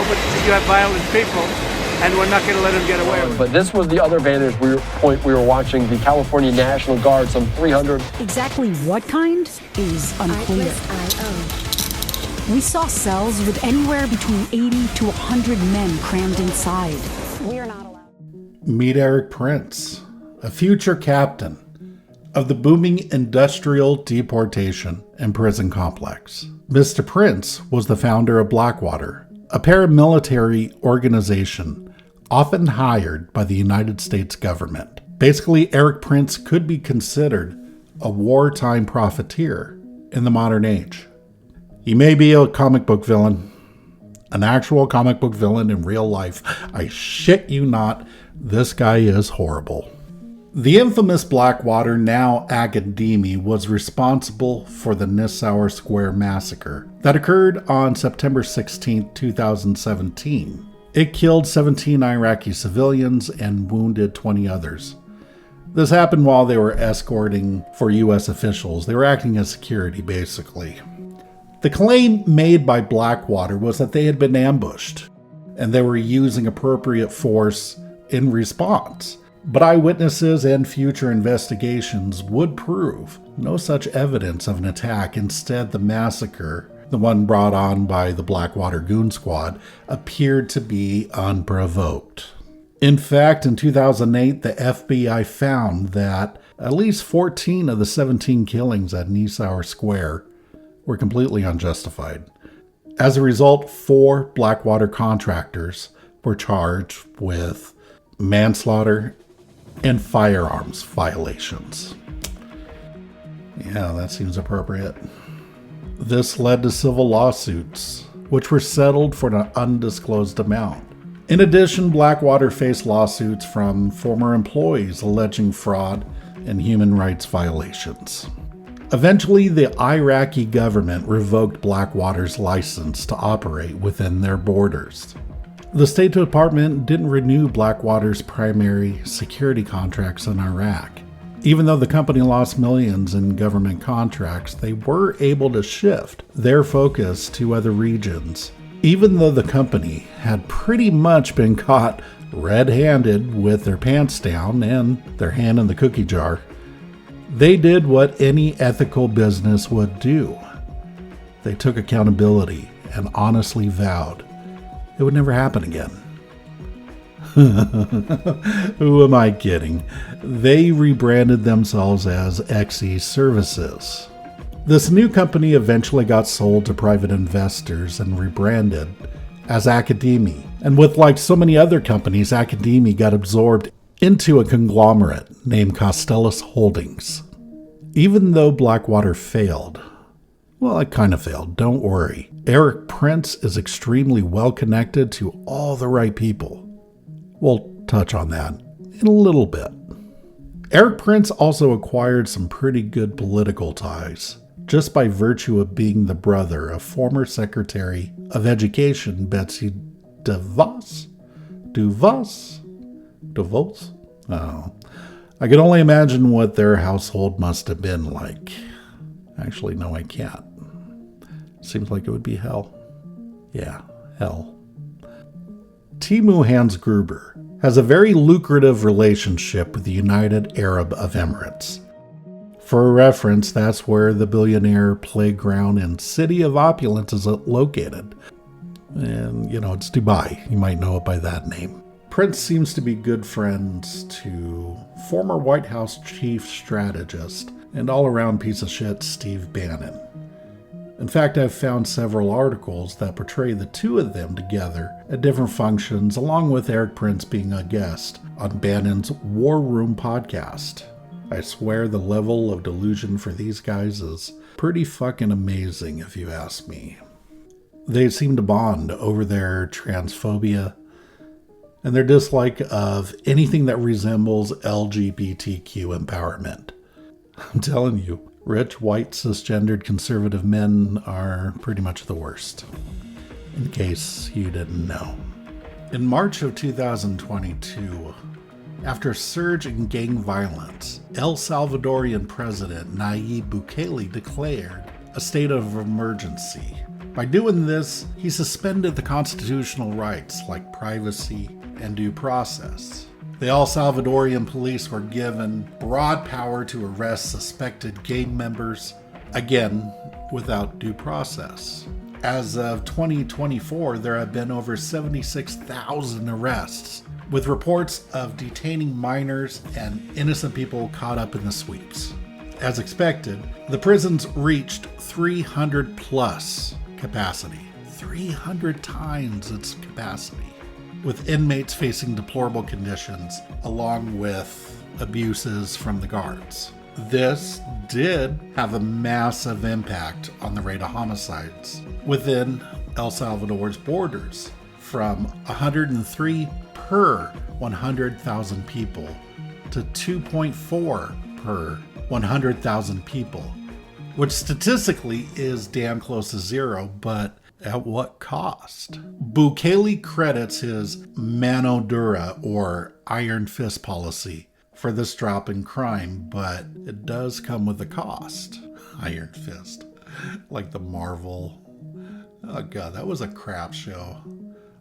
but you have violent people, and we're not going to let them get away with it. But this was the other vantage point we were watching, the California National Guard, some 300. Exactly what kind is unclear. We saw cells with anywhere between 80 to 100 men crammed inside. We are not allowed. Meet Erik Prince, a future captain of the booming industrial deportation and prison complex. Mr. Prince was the founder of Blackwater, a paramilitary organization often hired by the United States government. Basically, Erik Prince could be considered a wartime profiteer in the modern age. He may be a comic book villain, an actual comic book villain in real life. I shit you not, this guy is horrible. The infamous Blackwater, now Academy, was responsible for the Nisour Square massacre that occurred on September 16, 2017. It killed 17 Iraqi civilians and wounded 20 others. This happened while they were escorting for U.S. officials. They were acting as security, basically. The claim made by Blackwater was that they had been ambushed and they were using appropriate force in response. But eyewitnesses and future investigations would prove no such evidence of an attack. Instead, the massacre, the one brought on by the Blackwater Goon Squad, appeared to be unprovoked. In fact, in 2008, the FBI found that at least 14 of the 17 killings at Nisour Square were completely unjustified. As a result, 4 Blackwater contractors were charged with manslaughter and firearms violations. Yeah, that seems appropriate. This led to civil lawsuits, which were settled for an undisclosed amount. In addition, Blackwater faced lawsuits from former employees alleging fraud and human rights violations. Eventually, the Iraqi government revoked Blackwater's license to operate within their borders. The State Department didn't renew Blackwater's primary security contracts in Iraq. Even though the company lost millions in government contracts, they were able to shift their focus to other regions. Even though the company had pretty much been caught red-handed with their pants down and their hand in the cookie jar, they did what any ethical business would do. They took accountability and honestly vowed it would never happen again. Who am I kidding? They rebranded themselves as XE Services. This new company eventually got sold to private investors and rebranded as Academy. And with like so many other companies, Academy got absorbed into a conglomerate named Costellus Holdings. Even though Blackwater failed, well, it kind of failed, don't worry. Erik Prince is extremely well connected to all the right people. We'll touch on that in a little bit. Erik Prince also acquired some pretty good political ties, just by virtue of being the brother of former Secretary of Education Betsy DeVos? Oh. I can only imagine what their household must have been like. Actually, no, I can't. Seems like it would be hell. Yeah, hell. Timu Hans Gruber has a very lucrative relationship with the United Arab Emirates. For reference, that's where the billionaire playground and city of opulence is located. And, it's Dubai. You might know it by that name. Prince seems to be good friends to former White House chief strategist and all-around piece of shit Steve Bannon. In fact, I've found several articles that portray the two of them together at different functions, along with Erik Prince being a guest on Bannon's War Room podcast. I swear the level of delusion for these guys is pretty fucking amazing, if you ask me. They seem to bond over their transphobia and their dislike of anything that resembles LGBTQ empowerment. I'm telling you, rich, white, cisgendered, conservative men are pretty much the worst. In case you didn't know. In March of 2022, after a surge in gang violence, El Salvadorian President Nayib Bukele declared a state of emergency. By doing this, he suspended the constitutional rights like privacy and due process. The El Salvadorian police were given broad power to arrest suspected gang members, again, without due process. As of 2024, there have been over 76,000 arrests, with reports of detaining minors and innocent people caught up in the sweeps. As expected, the prisons reached 300 plus capacity, 300 times its capacity, with inmates facing deplorable conditions along with abuses from the guards. This did have a massive impact on the rate of homicides within El Salvador's borders, from 103 per 100,000 people to 2.4 per 100,000 people, which statistically is damn close to zero, but at what cost? Bukele credits his mano dura or iron fist policy for this drop in crime, but it does come with a cost. Iron Fist. Like the Marvel. Oh god, that was a crap show.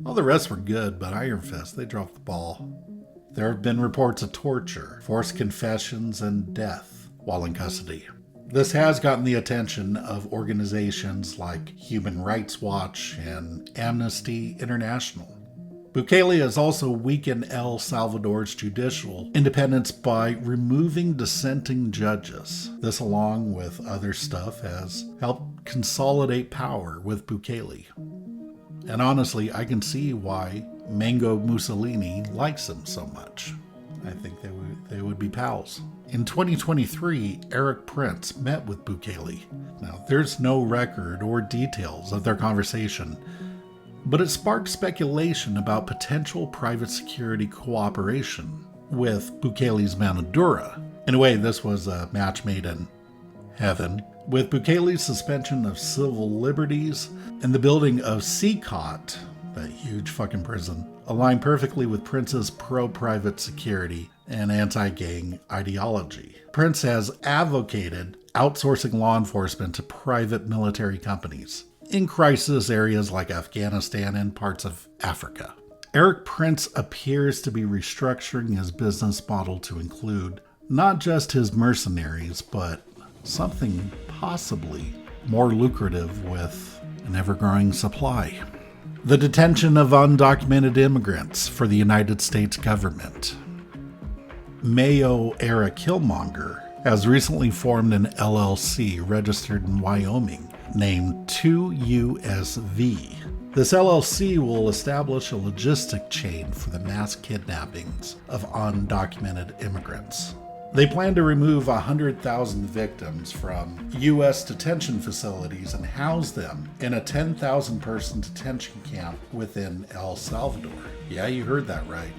All the rest were good, but Iron Fist, they dropped the ball. There have been reports of torture, forced confessions, and death while in custody. This has gotten the attention of organizations like Human Rights Watch and Amnesty International. Bukele has also weakened El Salvador's judicial independence by removing dissenting judges. This, along with other stuff, has helped consolidate power with Bukele. And honestly, I can see why Mango Mussolini likes him so much. I think they would be pals. In 2023, Erik Prince met with Bukele. Now, there's no record or details of their conversation, but it sparked speculation about potential private security cooperation with Bukele's mano dura. In a way, this was a match made in heaven, with Bukele's suspension of civil liberties and the building of CCOT, that huge fucking prison, aligned perfectly with Prince's pro-private security and anti-gang ideology. Prince has advocated outsourcing law enforcement to private military companies in crisis areas like Afghanistan and parts of Africa. Erik Prince appears to be restructuring his business model to include not just his mercenaries, but something possibly more lucrative with an ever-growing supply. The detention of undocumented immigrants for the United States government. Mayo-era Killmonger has recently formed an LLC registered in Wyoming named 2USV. This LLC will establish a logistic chain for the mass kidnappings of undocumented immigrants. They plan to remove 100,000 victims from U.S. detention facilities and house them in a 10,000-person detention camp within El Salvador. Yeah, you heard that right.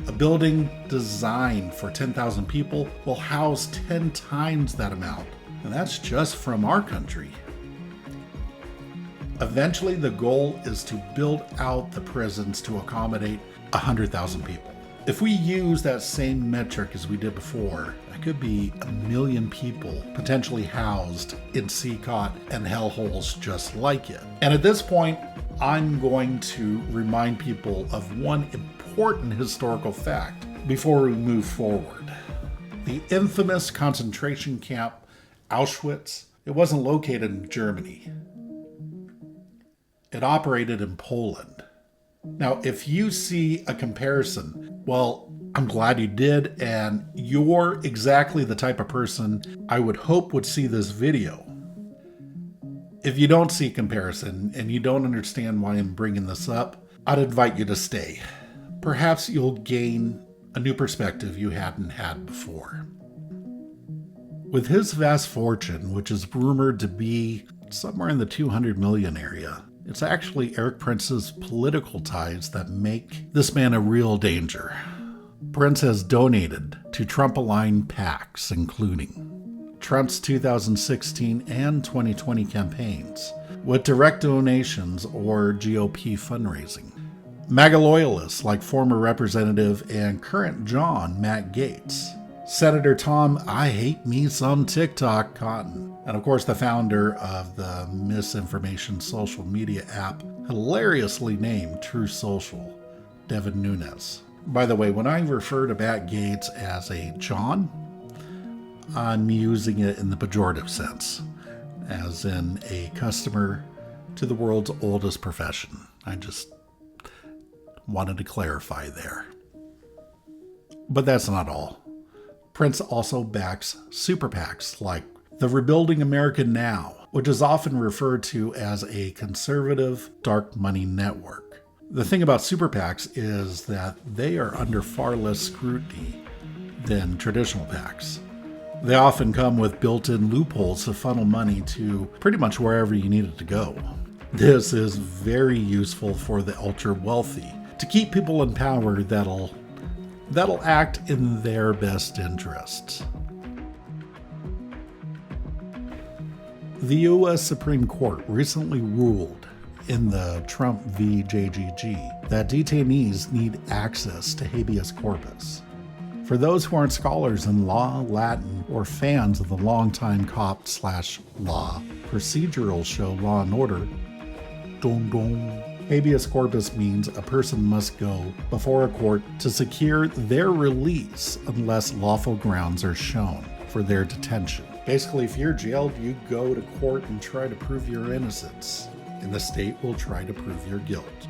A building designed for 10,000 people will house 10 times that amount, and that's just from our country. Eventually, the goal is to build out the prisons to accommodate 100,000 people. If we use that same metric as we did before, that could be 1 million people potentially housed in CCOT and hellholes just like it. And at this point, I'm going to remind people of one important historical fact before we move forward. The infamous concentration camp Auschwitz, it wasn't located in Germany. It operated in Poland. Now, if you see a comparison, well, I'm glad you did, and you're exactly the type of person I would hope would see this video. If you don't see comparison and you don't understand why I'm bringing this up, I'd invite you to stay. Perhaps you'll gain a new perspective you hadn't had before. With his vast fortune, which is rumored to be somewhere in the 200 million area, it's actually Erik Prince's political ties that make this man a real danger. Prince has donated to Trump-aligned PACs, including Trump's 2016 and 2020 campaigns, with direct donations or GOP fundraising. MAGA loyalists like former Representative and current John Matt Gaetz Senator Tom I Hate Me Some TikTok Cotton, and of course the founder of the misinformation social media app, hilariously named True Social, Devin Nunes. By the way, when I refer to Matt Gaetz as a John, I'm using it in the pejorative sense, as in a customer to the world's oldest profession. I just wanted to clarify there. But that's not all. Prince also backs super PACs like the Rebuilding America Now, which is often referred to as a conservative dark money network. The thing about super PACs is that they are under far less scrutiny than traditional PACs. They often come with built-in loopholes to funnel money to pretty much wherever you need it to go. This is very useful for the ultra-wealthy to keep people in power that'll act in their best interests. The U.S. Supreme Court recently ruled in the Trump v. JGG that detainees need access to habeas corpus. For those who aren't scholars in law, Latin, or fans of the longtime cop/law procedural show Law and Order, habeas corpus means a person must go before a court to secure their release unless lawful grounds are shown for their detention. Basically, if you're jailed, you go to court and try to prove your innocence, and the state will try to prove your guilt.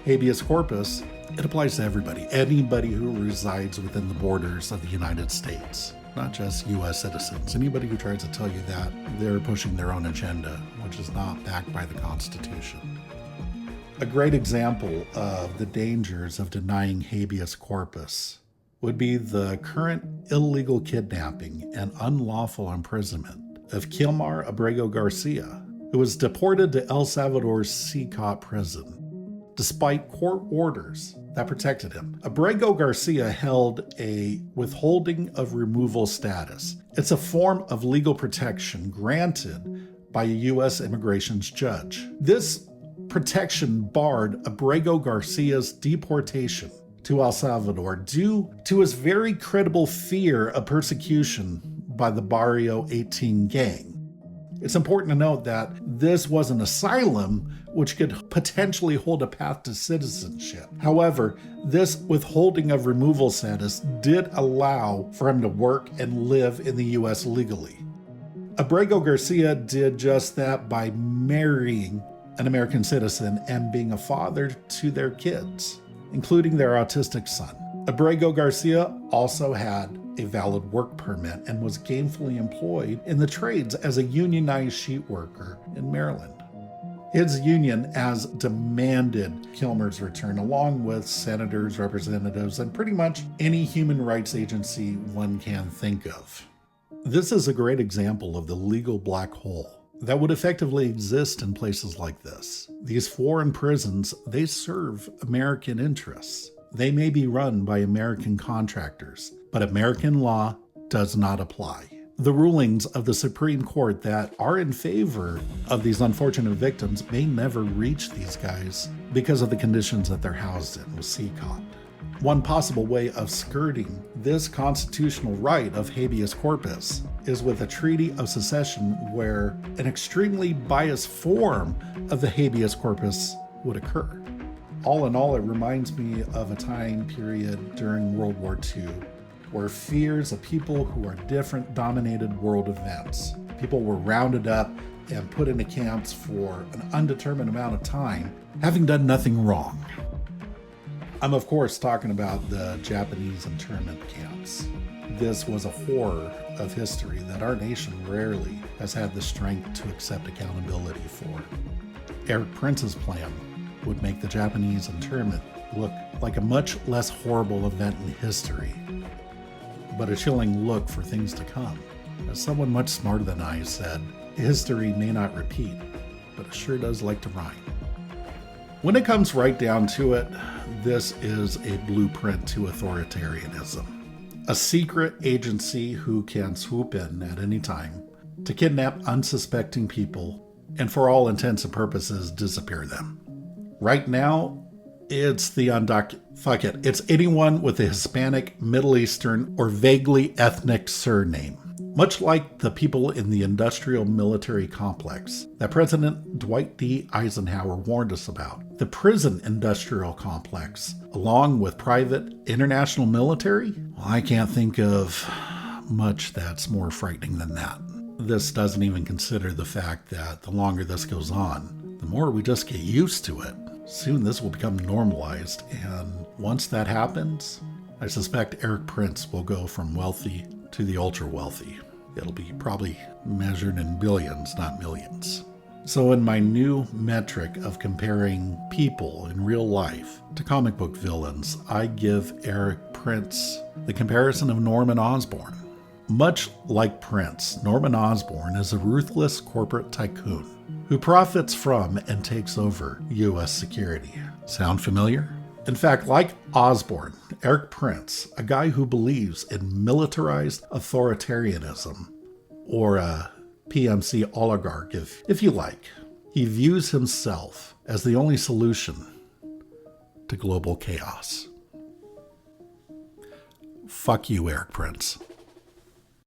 Habeas corpus, it applies to everybody, anybody who resides within the borders of the United States, not just U.S. citizens. Anybody who tries to tell you that, they're pushing their own agenda, which is not backed by the Constitution. A great example of the dangers of denying habeas corpus would be the current illegal kidnapping and unlawful imprisonment of Kilmar Abrego Garcia, who was deported to El Salvador's CCOT prison, despite court orders that protected him. Abrego Garcia held a withholding of removal status. It's a form of legal protection granted by a U.S. immigration's judge. This protection barred Abrego Garcia's deportation to El Salvador due to his very credible fear of persecution by the Barrio 18 gang. It's important to note that this was an asylum which could potentially hold a path to citizenship. However, this withholding of removal status did allow for him to work and live in the U.S. legally. Abrego Garcia did just that by marrying an American citizen and being a father to their kids, including their autistic son. Abrego Garcia also had a valid work permit and was gainfully employed in the trades as a unionized sheet worker in Maryland. His union has demanded Kilmer's return, along with senators, representatives, and pretty much any human rights agency one can think of. This is a great example of the legal black hole that would effectively exist in places like this. These foreign prisons, they serve American interests. They may be run by American contractors, but American law does not apply. The rulings of the Supreme Court that are in favor of these unfortunate victims may never reach these guys because of the conditions that they're housed in with CCOT. One possible way of skirting this constitutional right of habeas corpus is with a treaty of secession where an extremely biased form of the habeas corpus would occur. All in all, it reminds me of a time period during World War II where fears of people who are different dominated world events. People were rounded up and put into camps for an undetermined amount of time, having done nothing wrong. I'm of course talking about the Japanese internment camps. This was a horror of history that our nation rarely has had the strength to accept accountability for. Erik Prince's plan would make the Japanese internment look like a much less horrible event in history, but a chilling look for things to come. As someone much smarter than I said, history may not repeat, but it sure does like to rhyme. When it comes right down to it, this is a blueprint to authoritarianism. A secret agency who can swoop in at any time to kidnap unsuspecting people and for all intents and purposes disappear them. Right now, It's the fuck it. It's anyone with a Hispanic, Middle Eastern, or vaguely ethnic surname. Much like the people in the industrial military complex that President Dwight D. Eisenhower warned us about. The prison industrial complex, along with private international military, well, I can't think of much that's more frightening than that. This doesn't even consider the fact that the longer this goes on, the more we just get used to it. Soon this will become normalized, and once that happens, I suspect Erik Prince will go from wealthy to the ultra-wealthy. It'll be probably measured in billions, not millions. So in my new metric of comparing people in real life to comic book villains, I give Erik Prince the comparison of Norman Osborn. Much like Prince, Norman Osborn is a ruthless corporate tycoon who profits from and takes over U.S. security. Sound familiar? In fact, like Osborn, Erik Prince, a guy who believes in militarized authoritarianism, or a PMC oligarch if you like, he views himself as the only solution to global chaos. Fuck you, Erik Prince.